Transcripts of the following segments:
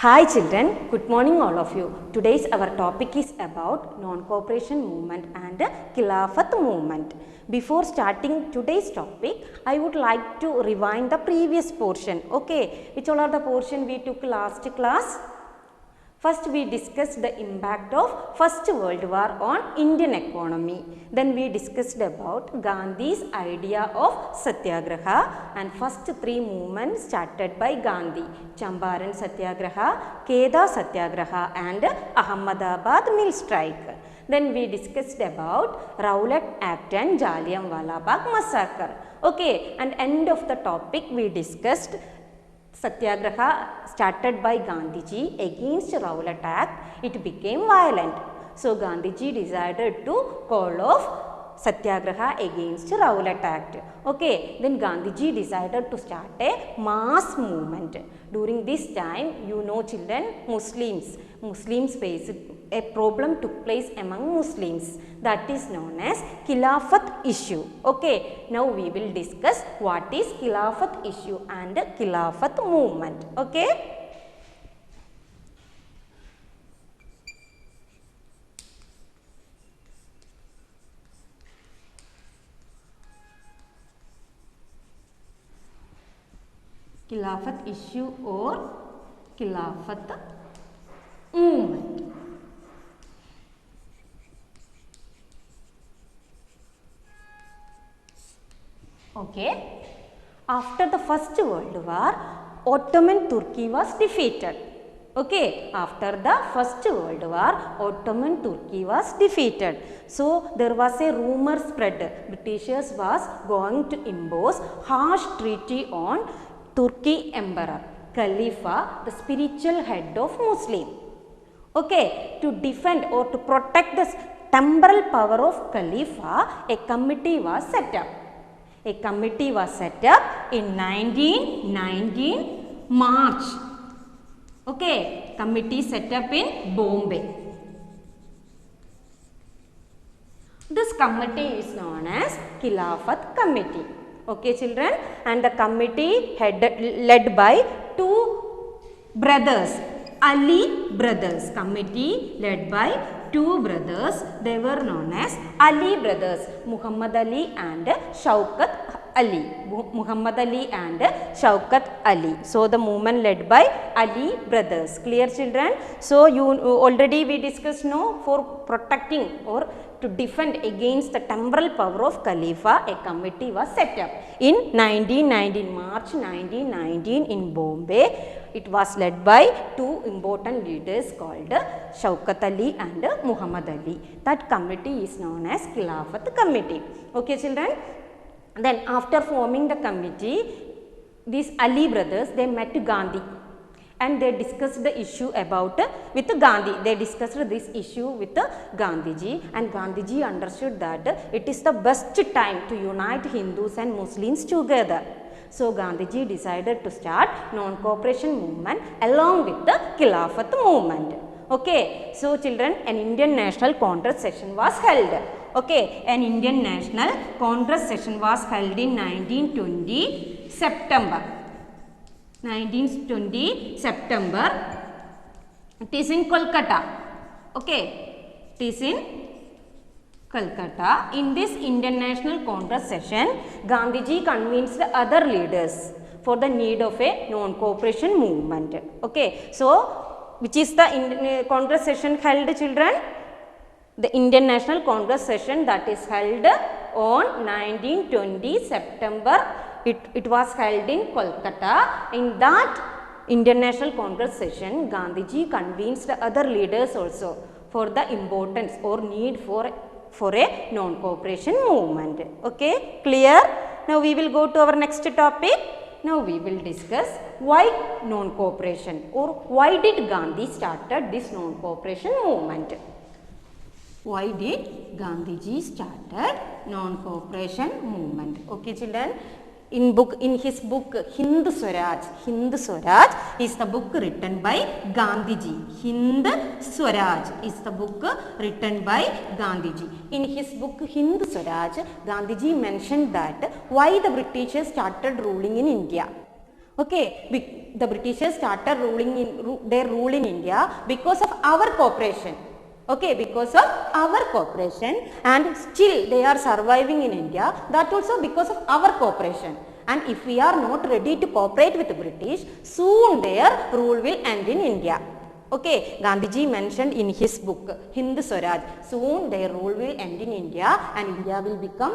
Hi children, good morning all of you. Today's our topic is about non-cooperation movement and Khilafat movement. Before starting today's topic, I would like to rewind the previous portion. Okay, which all are the portion we took last class? First we discussed the impact of First World War on Indian economy. Then we discussed about Gandhi's idea of Satyagraha and first three movements started by Gandhi. Champaran Satyagraha, Kheda Satyagraha and Ahmedabad Mill Strike. Then we discussed about Rowlatt Act and Jallianwala Bagh Massacre. Okay, and end of the topic we discussed Satyagraha started by Gandhiji against Rowlatt Act, it became violent. So Gandhiji decided to call off Satyagraha against Rowlatt Act. Okay, then Gandhiji decided to start a mass movement. During this time, you know children, Muslims faced a problem took place among Muslims, that is known as Khilafat issue. Okay, now we will discuss what is Khilafat issue and Khilafat movement. Okay. Khilafat issue or Khilafat movement. Okay. After the First World War, Ottoman Turkey was defeated. Okay. After the First World War, Ottoman Turkey was defeated. So there was a rumor spread. Britishers was going to impose harsh treaty on Turkey Emperor, Khalifa, the spiritual head of Muslim. Okay, to defend or to protect the temporal power of Khalifa, a committee was set up. A committee was set up in 1919 March. Okay, committee set up in Bombay. This committee is known as Khilafat Committee. Okay children, and the committee led by two brothers, Ali brothers. Committee led by two brothers, they were known as Ali brothers, Muhammad Ali and Shaukat Ali. Muhammad Ali and Shaukat Ali. So the movement led by Ali brothers. Clear children? So you already we discussed for protecting or to defend against the temporal power of Khalifa, a committee was set up in 1919, March 1919 in Bombay. It was led by two important leaders called Shaukat Ali and Muhammad Ali. That committee is known as Khilafat Committee. Okay children? Then after forming the committee, these Ali brothers, they met Gandhi and they discussed the issue about with Gandhi. They discussed this issue with Gandhiji, and Gandhiji understood that it is the best time to unite Hindus and Muslims together. So Gandhiji decided to start non-cooperation movement along with the Khilafat movement. Okay, so children, an Indian National Congress session was held. Okay, an Indian National Congress session was held in 1920 September. 1920 September. It is in Kolkata. Okay, it is in Calcutta. In this Indian National Congress session, Gandhiji convinced the other leaders for the need of a non-cooperation movement. Okay, so which is the Congress session held children? The Indian National Congress session that is held on 1920 September. It was held in Kolkata. In that Indian National Congress session, Gandhiji convinced the other leaders also for the importance or need for a non-cooperation movement. Okay, clear? Now we will go to our next topic. Now we will discuss why non-cooperation or why did Gandhi started this non-cooperation movement. Why did Gandhiji started non-cooperation movement? Okay children, in his book Hind Swaraj is the book written by Gandhiji. Hind Swaraj is the book written by Gandhiji. In his book Hind Swaraj, Gandhiji mentioned that why the Britishers started ruling in India. Okay, the Britishers started their rule in India because of our cooperation. Okay, because of our cooperation, and still they are surviving in India. That also because of our cooperation. And if we are not ready to cooperate with the British, soon their rule will end in India. Okay, Gandhiji mentioned in his book Hind Swaraj, soon their rule will end in India and India will become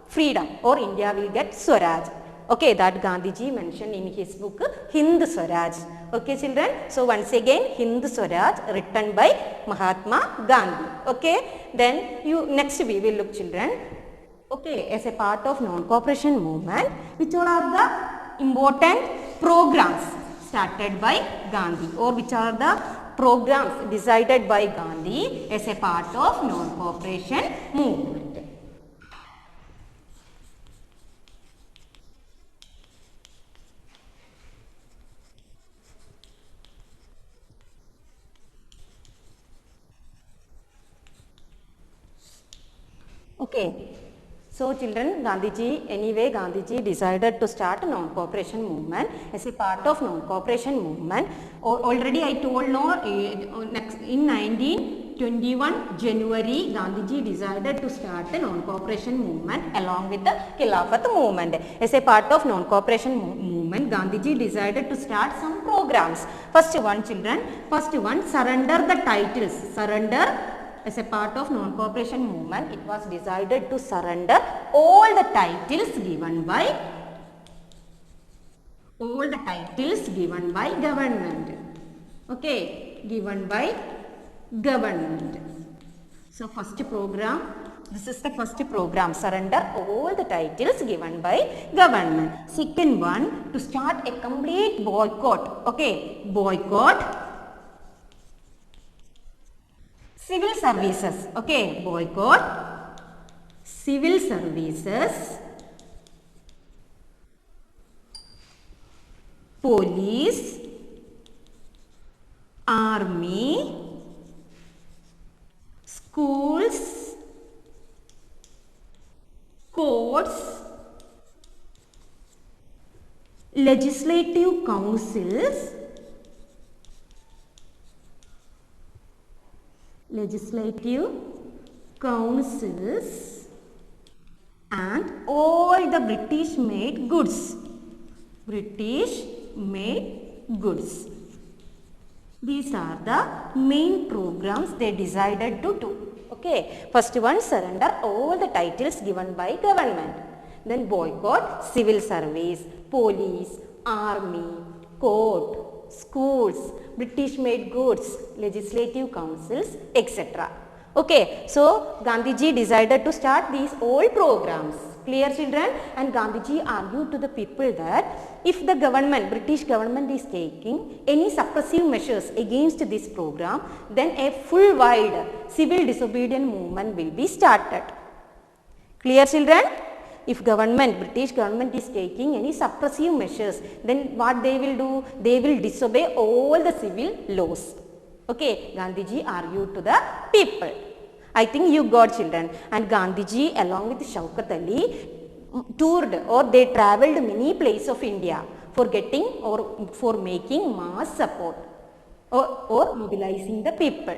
freedom, or India will get Swaraj. Okay, that Gandhiji mentioned in his book Hind Swaraj. Okay, children. So once again, Hind Swaraj written by Mahatma Gandhi. Okay, then next we will look, children. Okay, as a part of non-cooperation movement, which all are the important programs started by Gandhi, or which are the programs decided by Gandhi as a part of non-cooperation movement. Okay. So children, Gandhiji decided to start a non-cooperation movement as a part of non-cooperation movement. Already I told no, in 1921 January, Gandhiji decided to start a non-cooperation movement along with the Khilafat movement. As a part of non-cooperation movement, Gandhiji decided to start some programs. First one, children, surrender the titles. Surrender. As a part of non-cooperation movement, it was decided to surrender all the titles given by government. Okay, given by government. So first program, this is the first program, surrender all the titles given by government. Second one, to start a complete boycott. Okay, boycott civil services. Okay, boycott civil services, police, army, schools, courts, legislative councils, and all the British made goods. These are the main programs they decided to do. Okay, first one, surrender all the titles given by government. Then boycott civil service, police, army, court, schools, British made goods, legislative councils, etc. Okay, so Gandhiji decided to start these all programs. Clear, children? And Gandhiji argued to the people that if the government, British government is taking any suppressive measures against this program, then a full-wide civil disobedience movement will be started. Clear, children? If British government is taking any suppressive measures, then what they will do? They will disobey all the civil laws. Okay, Gandhiji argued to the people. I think you got, children. And Gandhiji along with Shaukat Ali toured, or they travelled many places of India for getting or for making mass support or mobilizing the people.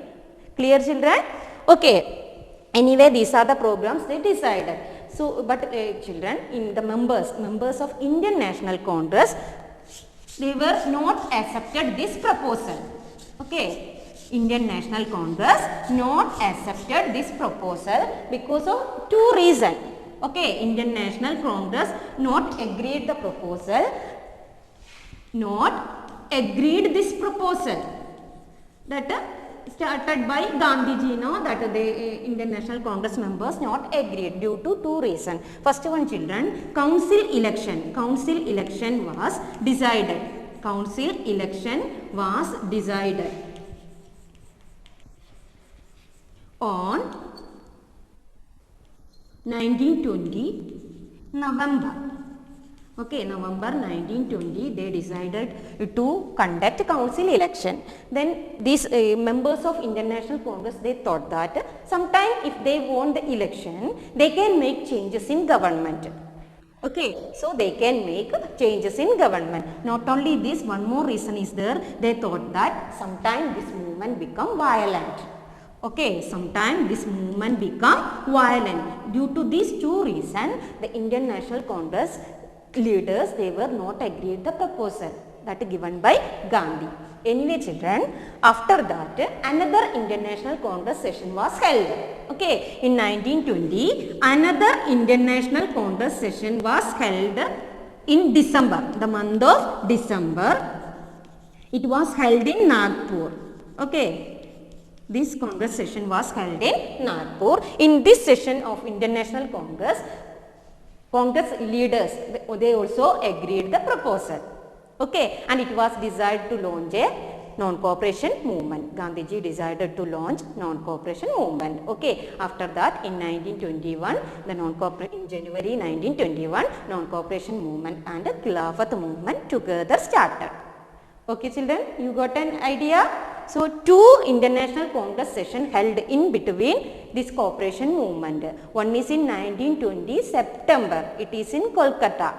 Clear, children? Okay. Anyway, these are the programs they decided. So, but children, in the members of Indian National Congress, they were not accepted this proposal. Okay. Indian National Congress not accepted this proposal because of two reasons. Okay, Indian National Congress not agreed this proposal that started by Gandhiji, no, that the Indian National Congress members not agreed due to two reasons. First one, children, council election was decided. On 1920 November. Okay, November 1920 they decided to conduct council election. Then these members of Indian National Congress, they thought that sometime if they won the election, they can make changes in government. Okay, so they can make changes in government. Not only this, one more reason is there. They thought that sometime this movement become violent. Okay, sometime this movement become violent. Due to these two reasons, the Indian National Congress leaders, they were not agreed the proposal that given by Gandhi. Anyway children, after that another Indian National Congress session was held. Okay, in 1920 another Indian National Congress session was held in December, the month of December. It was held in Nagpur. Okay, this Congress session was held in Nagpur. In this session of Indian National Congress, Congress leaders, they also agreed the proposal. Okay, and it was decided to launch a non-cooperation movement. Gandhiji decided to launch non-cooperation movement. Okay, after that in 1921, the in January 1921, non-cooperation movement and the Khilafat movement together started. Okay children, you got an idea? So, two International Congress session held in between this cooperation movement. One is in 1920 September, it is in Kolkata.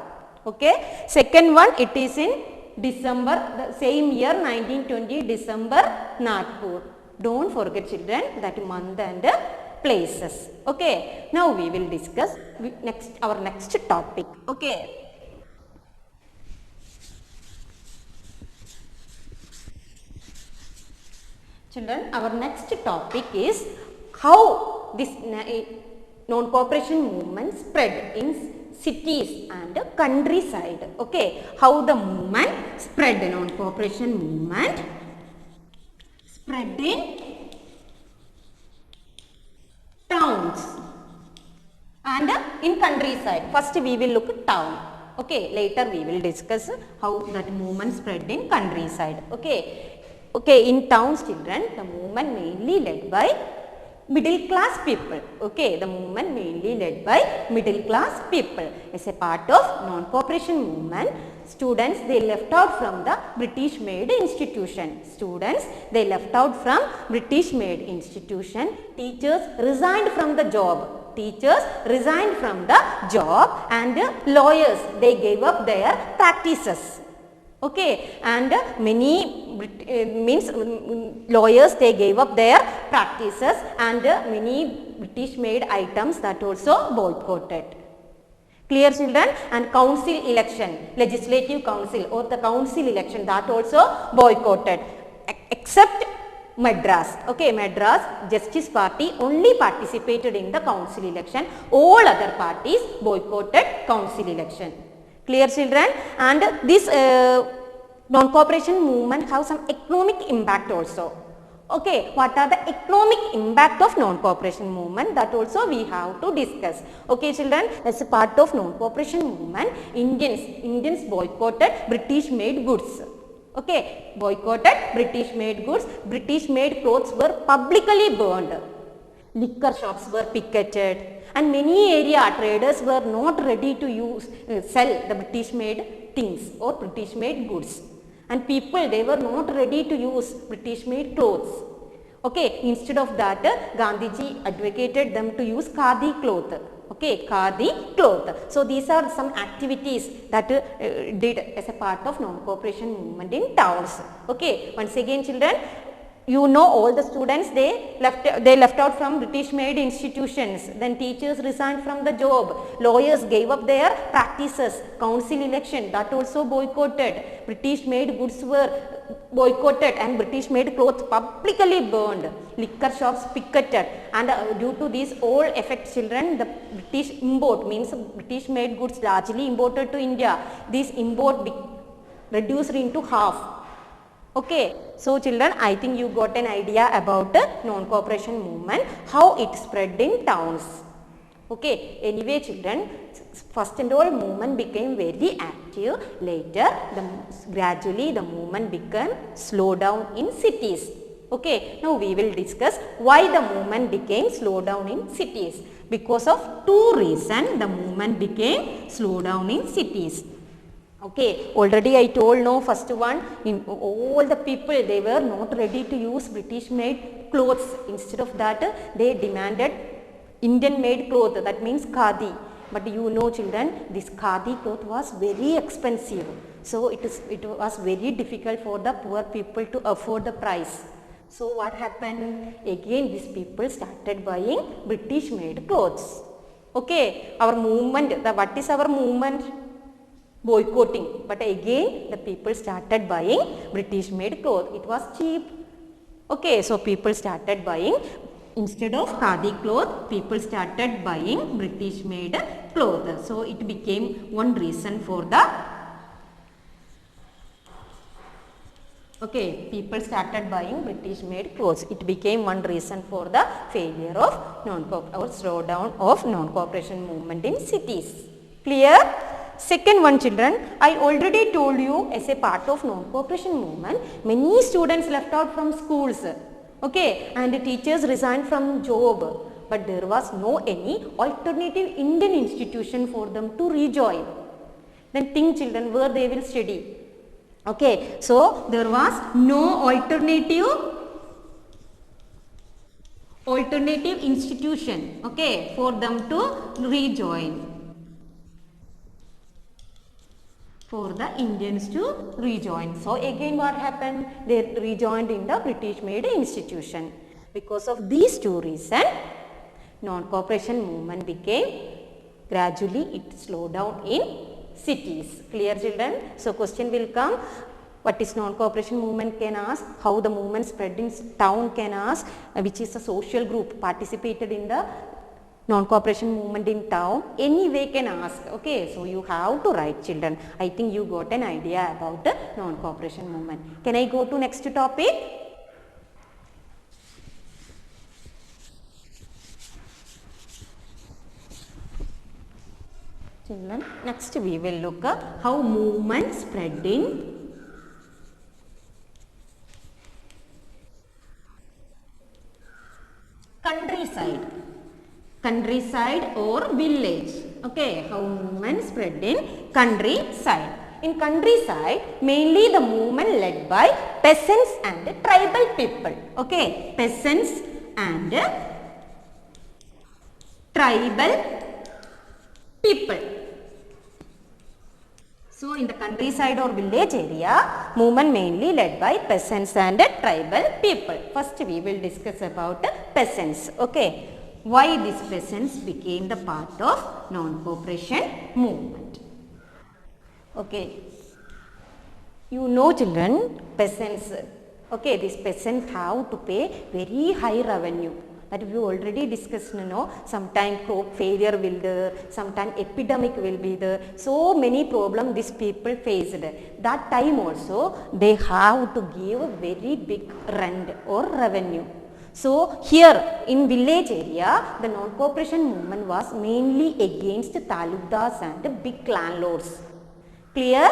Okay. Second one, it is in December, the same year 1920 December, Nagpur. Don't forget children that month and places. Okay. Now we will discuss our next topic. Okay. Children, our next topic is how this non-cooperation movement spread in cities and countryside. Okay, how the movement spread, non-cooperation movement spread in towns and in countryside. First we will look at town. Okay, later we will discuss how that movement spread in countryside. Okay. Okay, in towns children, the movement mainly led by middle class people. Okay, the movement mainly led by middle class people. As a part of non-cooperation movement, students they left out from the British made institution. Students they left out from British made institution. Teachers resigned from the job. Teachers resigned from the job and lawyers they gave up their practices. Okay, and many lawyers they gave up their practices and many British made items that also boycotted. Clear children? And council election, legislative council or the council election that also boycotted except Madras. Okay, Madras Justice Party only participated in the council election. All other parties boycotted council election. Clear children? And this non-cooperation movement have some economic impact also. Okay, what are the economic impact of non-cooperation movement, that also we have to discuss. Okay children, as a part of non-cooperation movement, Indians boycotted British made goods. Okay, boycotted British made goods. British made clothes were publicly burned. Liquor shops were picketed. And many area traders were not ready to sell the British made things or British made goods. And people they were not ready to use British made clothes. Okay, instead of that Gandhiji advocated them to use khadi cloth. Okay, khadi cloth. So these are some activities that did as a part of non-cooperation movement in towns. Okay, once again children, you know all the students they left out from British made institutions. Then teachers resigned from the job. Lawyers gave up their practices. Council election that also boycotted. British made goods were boycotted and British made clothes publicly burned. Liquor shops picketed. And due to these all effects children, the British import means British made goods largely imported to India. This import reduced into half. Okay, so children, I think you got an idea about the non-cooperation movement, how it spread in towns. Okay, anyway children, first and all movement became very active. Later, gradually the movement became slow down in cities. Okay, now we will discuss why the movement became slow down in cities. Because of two reasons, the movement became slow down in cities. Okay, already I told no, first one, in all the people they were not ready to use British made clothes. Instead of that they demanded Indian made cloth, that means khadi. But you know children, this khadi cloth was very expensive. So it was very difficult for the poor people to afford the price. So what happened? Again these people started buying British made clothes. Okay, our movement, what is our movement? Boycotting. But again the people started buying British made clothes. It was cheap. Okay, so people started buying, instead of khadi cloth, people started buying British made clothes. So it became one reason for the, okay, people started buying British made clothes. It became one reason for the failure of or slowdown of non-cooperation movement in cities. Clear? Second one children, I already told you as a part of non-cooperation movement, many students left out from schools. Okay, and the teachers resigned from job, but there was no any alternative Indian institution for them to rejoin. Then think children, where they will study. Okay, so there was no alternative institution, okay, for them to rejoin, for the Indians to rejoin. So again what happened? They rejoined in the British made institution. Because of these two reasons, non-cooperation movement became, gradually it slowed down in cities. Clear children? So question will come, what is non-cooperation movement can ask, how the movement spread in town can ask, which is a social group participated in the non-cooperation movement in town, any way can ask. Okay, so you have to write children. I think you got an idea about the non-cooperation movement. Can I go to next topic? Children, next we will look at how movement spread in countryside or village. Okay, how movement spread in countryside. In countryside, mainly the movement led by peasants and tribal people. Okay, peasants and tribal people. So in the countryside or village area, movement mainly led by peasants and tribal people. First we will discuss about peasants. Okay, why these peasants became the part of non-cooperation movement. Okay, you know children, peasants, okay, these peasants have to pay very high revenue. That we already discussed, you know, sometime crop failure will there, sometime epidemic will be there. So many problems these people faced. That time also they have to give very big rent or revenue. So here in village area, the non-cooperation movement was mainly against talukdars and big landlords. Clear?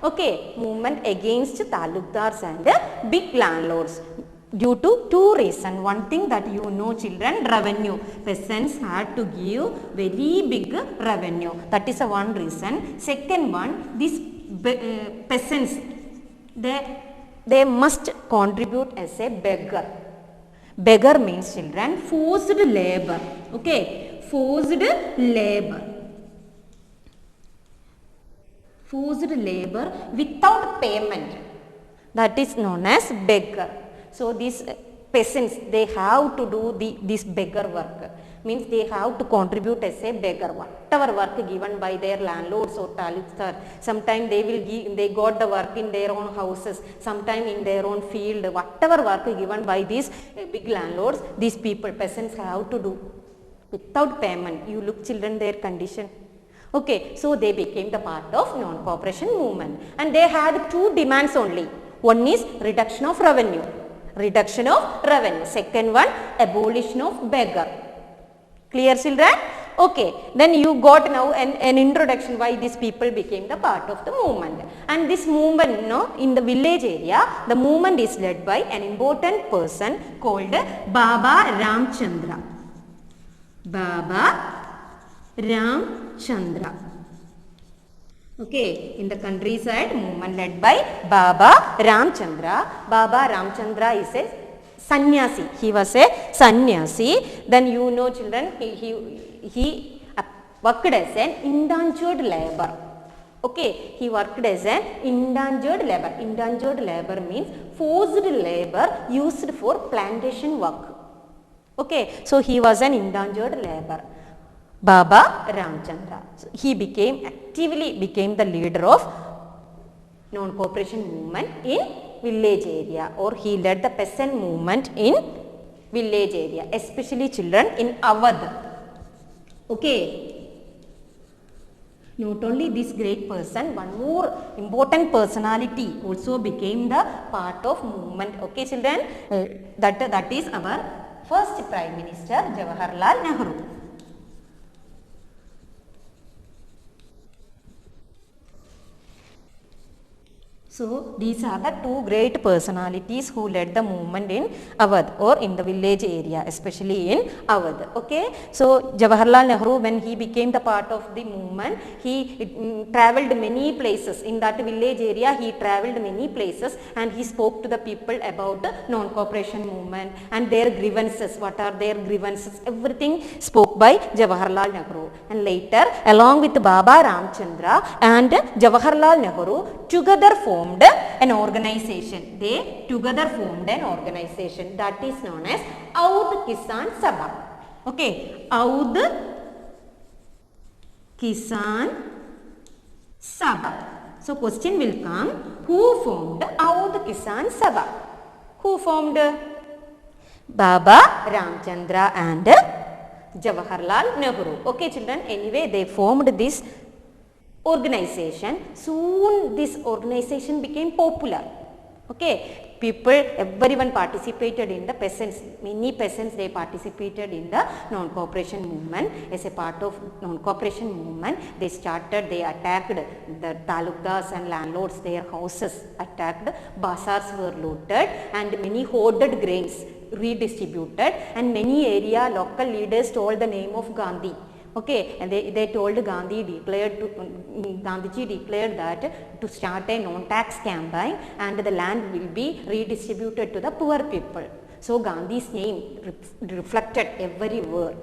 Okay, movement against talukdars and big landlords. Due to two reasons. One thing that you know children, revenue. Peasants had to give very big revenue. That is one reason. Second one, these peasants, they must contribute as a beggar. Beggar means children, forced labor. Okay, forced labor. Forced labor without payment. That is known as beggar. So these peasants, they have to do this beggar work. Means they have to contribute as a beggar. Whatever work given by their landlords or talukdar, sometime they will give, they got the work in their own houses, sometime in their own field. Whatever work given by these big landlords, these people, peasants have to do without payment. You look children, their condition. Okay, so they became the part of non-cooperation movement, and they had two demands only. One is reduction of revenue. Reduction of revenue. Second one, abolition of beggar. Clear children? Okay, then you got now an introduction why these people became the part of the movement. And this movement, you know, in the village area, the movement is led by an important person called Baba Ramchandra. Baba Ramchandra. Okay, in the countryside, movement led by Baba Ramchandra. Baba Ramchandra is a sannyasi. He was a sannyasi. Then you know children, he worked as an indentured labor. Okay, he worked as an indentured labor. Indentured labor means forced labor used for plantation work. Okay, so he was an indentured labor. Baba Ramchandra. So he actively became the leader of non-cooperation movement in village area, or he led the peasant movement in village area, especially children in Awadh. Okay. Not only this great person, one more important personality also became the part of movement. Okay children, that is our first Prime Minister Jawaharlal Nehru. So these are the two great personalities who led the movement in Awadh, or in the village area, especially in Awadh. Okay, so Jawaharlal Nehru, when he became the part of the movement, he travelled many places in that village area. He travelled many places and he spoke to the people about the non-cooperation movement and their grievances. What are their grievances? Everything spoke by Jawaharlal Nehru. And later, along with Baba Ramchandra and Jawaharlal Nehru, together formed an organization. They together formed an organization that is known as Audh Kisan Sabha. Okay, Audh Kisan Sabha. So question will come, who formed Audh Kisan Sabha? Who formed? Baba Ramchandra and Jawaharlal Nehru. Okay children, anyway they formed this organization. Soon this organization became popular. Okay, people, everyone participated in the peasants, many peasants, they participated in the non-cooperation movement. As a part of non-cooperation movement, they attacked the talukas and landlords, their houses attacked, bazaars were looted and many hoarded grains redistributed, and many area local leaders told the name of Gandhi. Okay, and they told Gandhiji declared that to start a non-tax campaign and the land will be redistributed to the poor people. So Gandhi's name reflected everywhere.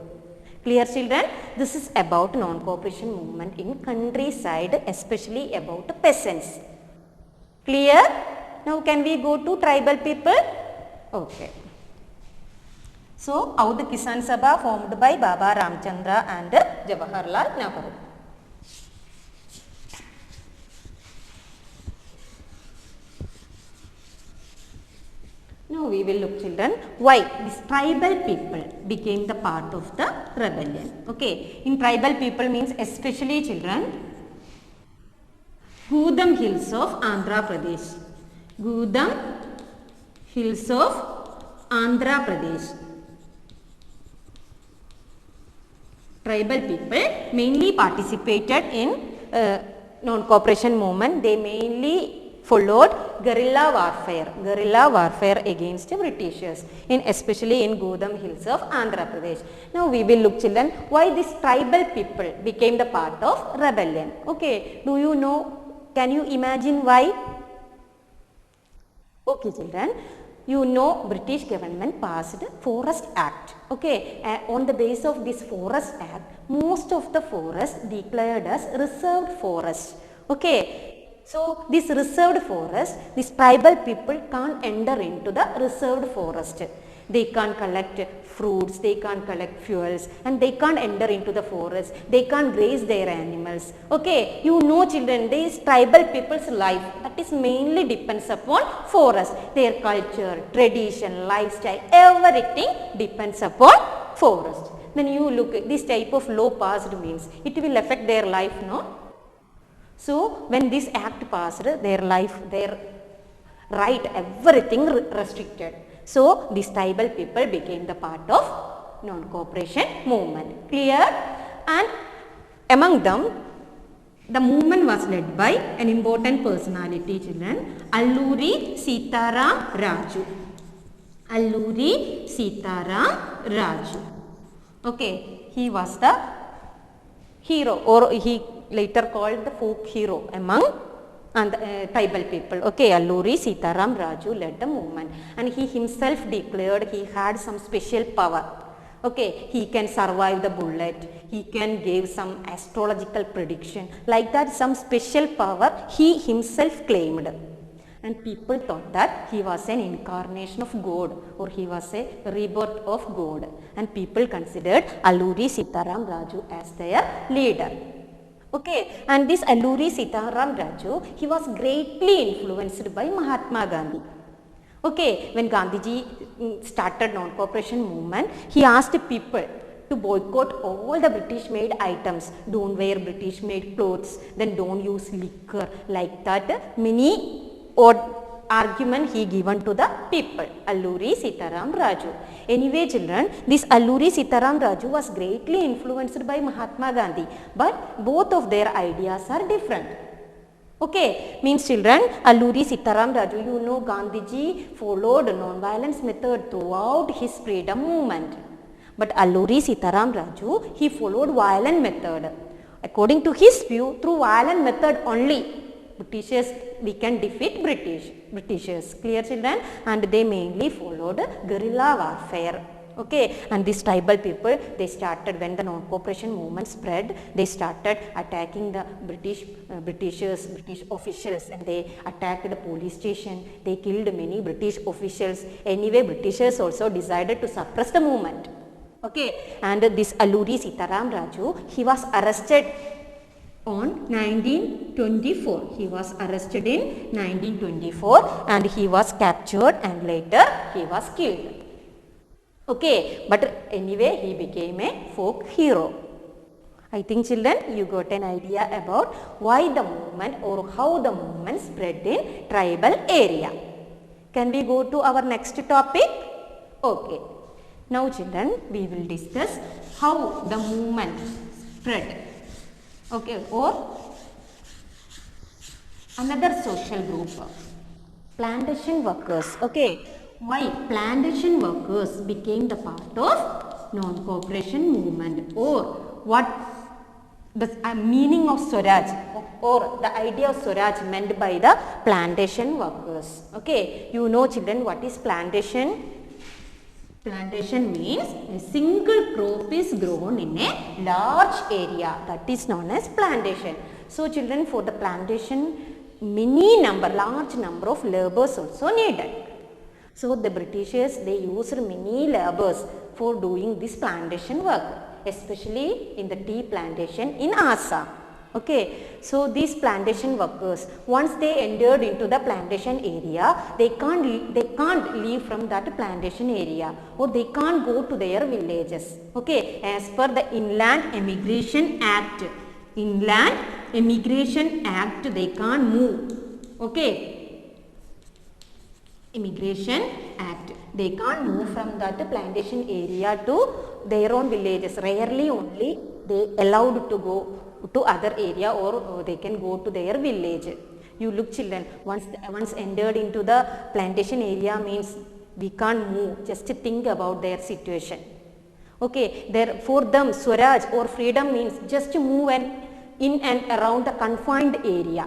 Clear children? This is about non-cooperation movement in countryside, especially about peasants. Clear? Now can we go to tribal people? Okay. So, Audh Kisan Sabha formed by Baba Ramchandra and Jawaharlal Nehru. Now we will look children why these tribal people became the part of the rebellion. Okay, in tribal people means especially children Gudam Hills of Andhra Pradesh. Gudam Hills of Andhra Pradesh. Tribal people mainly participated in non-cooperation movement. They mainly followed guerrilla warfare against Britishers, especially in Gudam Hills of Andhra Pradesh. Now we will look children why these tribal people became the part of rebellion. Okay, do you know, can you imagine why? Okay children, you know British government passed Forest Act. Okay, on the basis of this Forest Act, most of the forests declared as reserved forest. Okay, so this reserved forest, these tribal people can't enter into the reserved forest. They can't collect fruits, they can't collect fuels, and they can't enter into the forest. They can't graze their animals. Okay, you know children, these tribal people's life that is mainly depends upon forest. Their culture, tradition, lifestyle, everything depends upon forest. Then you look at this type of law passed means it will affect their life, no? So when this act passed, their life, their right, everything restricted. So these tribal people became the part of non-cooperation movement. Clear? And among them, the movement was led by an important personality children, Alluri Sitaram Raju. Alluri Sitaram Raju. Okay, he was the hero, or he later called the folk hero among tribal people. Okay, Alluri Sitaram Raju led the movement and he himself declared he had some special power. Okay, he can survive the bullet. He can give some astrological prediction. Like that, some special power he himself claimed. And people thought that he was an incarnation of God, or he was a rebirth of God. And people considered Alluri Sitaram Raju as their leader. Okay, and this Alluri Sitaram Raju, he was greatly influenced by Mahatma Gandhi. Okay, when Gandhiji started non-cooperation movement, he asked people to boycott all the British made items. Don't wear British made clothes, then don't use liquor. Like that, many argument he given to the people. Alluri Sitaram Raju. Anyway children, this Alluri Sitaram Raju was greatly influenced by Mahatma Gandhi, but both of their ideas are different. Okay, means children, Alluri Sitaram Raju, you know Gandhiji followed non-violence method throughout his freedom movement. But Alluri Sitaram Raju, he followed violent method. According to his view, through violent method only, Britishers, we can defeat Britishers. Clear children? And they mainly followed guerrilla warfare. Okay, and these tribal people, they started, when the non-cooperation movement spread, they started attacking the British officials, and they attacked the police station. They killed many British officials. Anyway, Britishers also decided to suppress the movement. Okay, and this Alluri Sitaram Raju, he was arrested on 1924. He was arrested in 1924 and he was captured and later he was killed. Okay, but anyway he became a folk hero. I think children, you got an idea about why the movement or how the movement spread in tribal area. Can we go to our next topic? Okay. Now children, we will discuss how the movement spread. Okay, or another social group, plantation workers. Okay, why plantation workers became the part of non-cooperation movement, or what the meaning of Swaraj or the idea of Swaraj meant by the plantation workers. Okay, you know children, what is plantation? Plantation means a single crop is grown in a large area, that is known as plantation. So children, for the plantation, large number of laborers also needed. So the Britishers, they used many laborers for doing this plantation work, especially in the tea plantation in Assam. Okay, so these plantation workers, once they entered into the plantation area, they can't leave from that plantation area, or they can't go to their villages. Okay, as per the Inland Immigration Act, they can't move. Okay, Immigration Act, they can't move from that plantation area to their own villages. Rarely only they allowed to go to other area, or they can go to their village. You look children, once entered into the plantation area means we can't move. Just think about their situation. Okay, for them Swaraj or freedom means just to move in and around the confined area.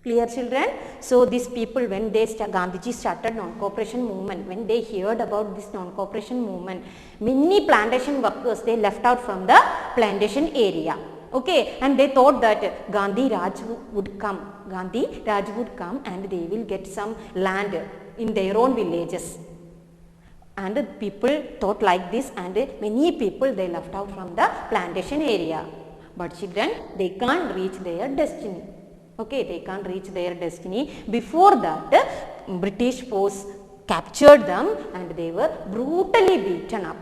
Clear children? So these people, when Gandhiji started non-cooperation movement, when they heard about this non-cooperation movement, many plantation workers, they left out from the plantation area. Okay, and they thought that Gandhi Raj would come and they will get some land in their own villages. And people thought like this, and many people, they left out from the plantation area. But children, they can't reach their destiny. Okay, they can't reach their destiny. Before that, British force captured them and they were brutally beaten up.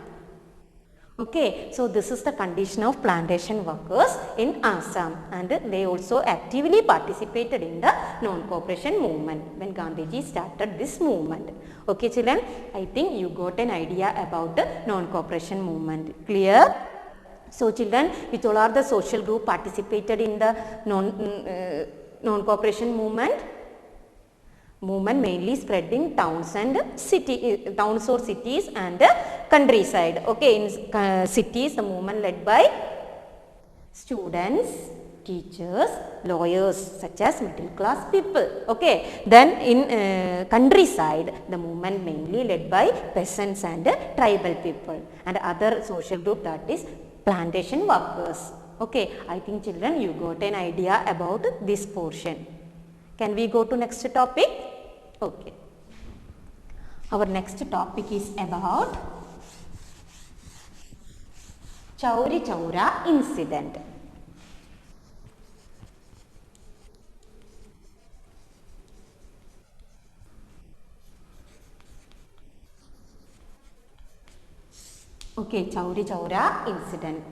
Okay, so this is the condition of plantation workers in Assam, and they also actively participated in the non-cooperation movement when Gandhiji started this movement. Okay children, I think you got an idea about the non-cooperation movement. Clear? So children, which all are the social group participated in the non-cooperation movement? Movement mainly spread in towns or cities and countryside. Okay, in cities the movement led by students, teachers, lawyers, such as middle class people. Okay, then in countryside, the movement mainly led by peasants and tribal people, and other social group, that is plantation workers. Okay, I think children you got an idea about this portion. Can we go to next topic? Okay. Our next topic is about Chauri Chaura incident. Okay, Chauri Chaura incident.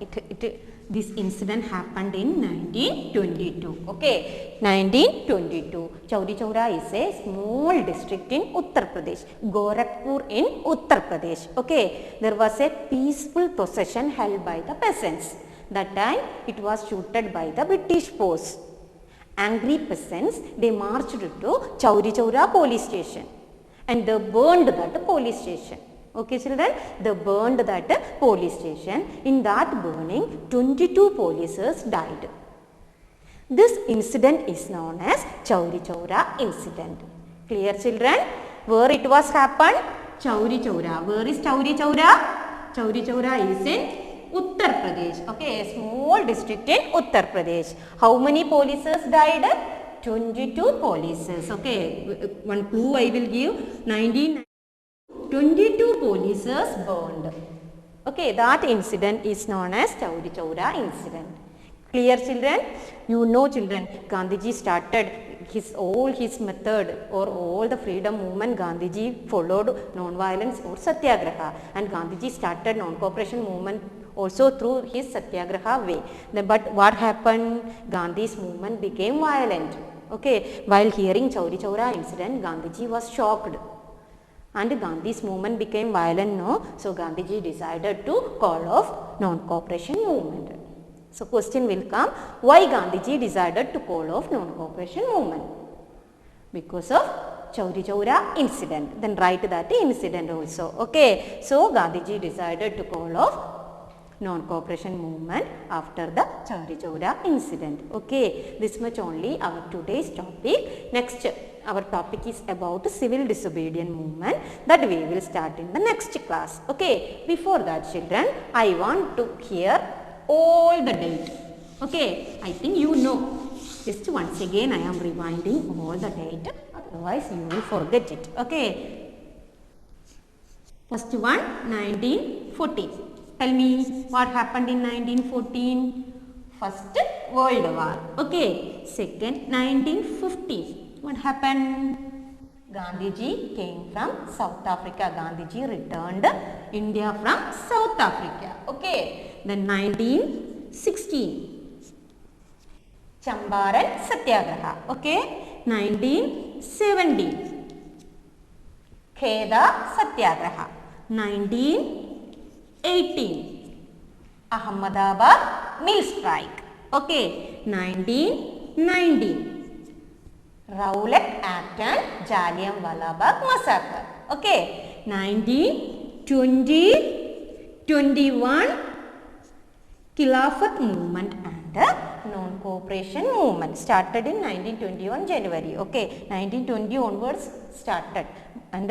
This incident happened in 1922. Okay, 1922. Chauri Chaura is a small district in Uttar Pradesh, Gorakhpur in Uttar Pradesh. Okay, there was a peaceful procession held by the peasants. That time it was shooted by the British force. Angry peasants, they marched to Chauri Chaura police station and they burned that police station. Okay children, they burned that police station. In that burning, 22 policers died. This incident is known as Chauri Chaura incident. Clear children? Where it was happened? Chauri Chaura. Where is Chauri Chaura? Chauri Chaura is in Uttar Pradesh. Okay, a small district in Uttar Pradesh. How many policers died? 22 policers. Okay, one clue I will give. 22 policers burned. Okay, that incident is known as Chauri Chaura incident. Clear children? You know children, Gandhiji started all his method or all the freedom movement. Gandhiji followed non-violence or satyagraha, and Gandhiji started non-cooperation movement also through his satyagraha way. But what happened? Gandhi's movement became violent. Okay, while hearing Chauri Chaura incident, Gandhiji was shocked. And Gandhi's movement became violent, no? So Gandhiji decided to call off non-cooperation movement. So question will come, why Gandhiji decided to call off non-cooperation movement? Because of Chauri Chaura incident. Then write that incident also. Okay. So Gandhiji decided to call off non-cooperation movement after the Chauri Chaura incident. Okay. This much only our today's topic. Next, our topic is about civil disobedience movement, that we will start in the next class. Okay. Before that children, I want to hear all the date. Okay. I think you know. Just once again I am rewinding all the date, otherwise you will forget it. Okay. First one, 1914. Tell me what happened in 1914. First World War. Okay. Second, 1915. What happened? Gandhiji came from South Africa. Gandhiji returned India from South Africa. Okay. Then 1916. Champaran Satyagraha. Okay. 1917. Kheda Satyagraha. 1918. Ahmedabad Mill Strike. Okay. 1919. Rowlatt Act and Jallianwala Bagh Massacre. Okay. 1920, 21 Khilafat movement and non-cooperation movement started in 1921 January. Okay. 1920 onwards started and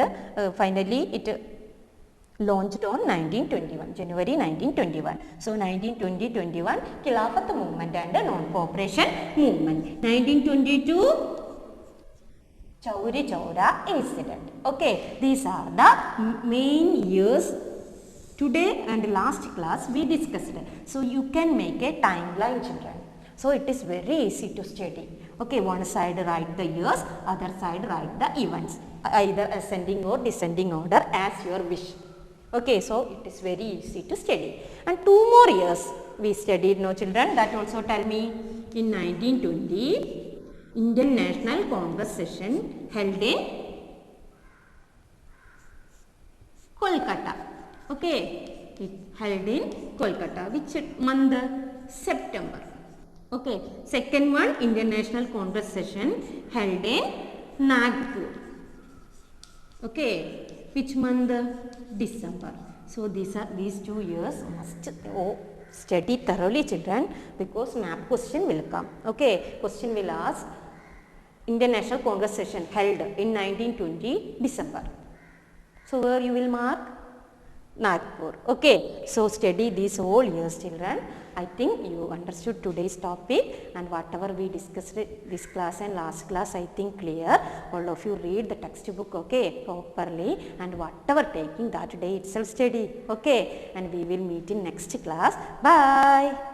finally it launched on 1921, January 1921. So 1920-21 Khilafat movement and non-cooperation movement. 1922 Chauri Chaura incident. Okay, these are the main years. Today and last class we discussed. So you can make a timeline children. So it is very easy to study. Okay, one side write the years, other side write the events. Either ascending or descending order as your wish. Okay, so it is very easy to study. And 2 more years we studied, no children, that also tell me. In 1920, Indian National Congress session held in Kolkata. Okay, it held in Kolkata. Which month? September. Okay, second one, Indian National Congress session held in Nagpur. Okay, which month? December. So these 2 years must Study thoroughly children, because map question will come. Okay, question will ask Indian National Congress session held in 1920 December. So where you will mark? Nagpur. Okay, so study these whole years children. I think you understood today's topic, and whatever we discussed this class and last class, I think clear. All of you read the textbook, okay, properly, and whatever taking that day itself study, okay, and we will meet in next class. Bye.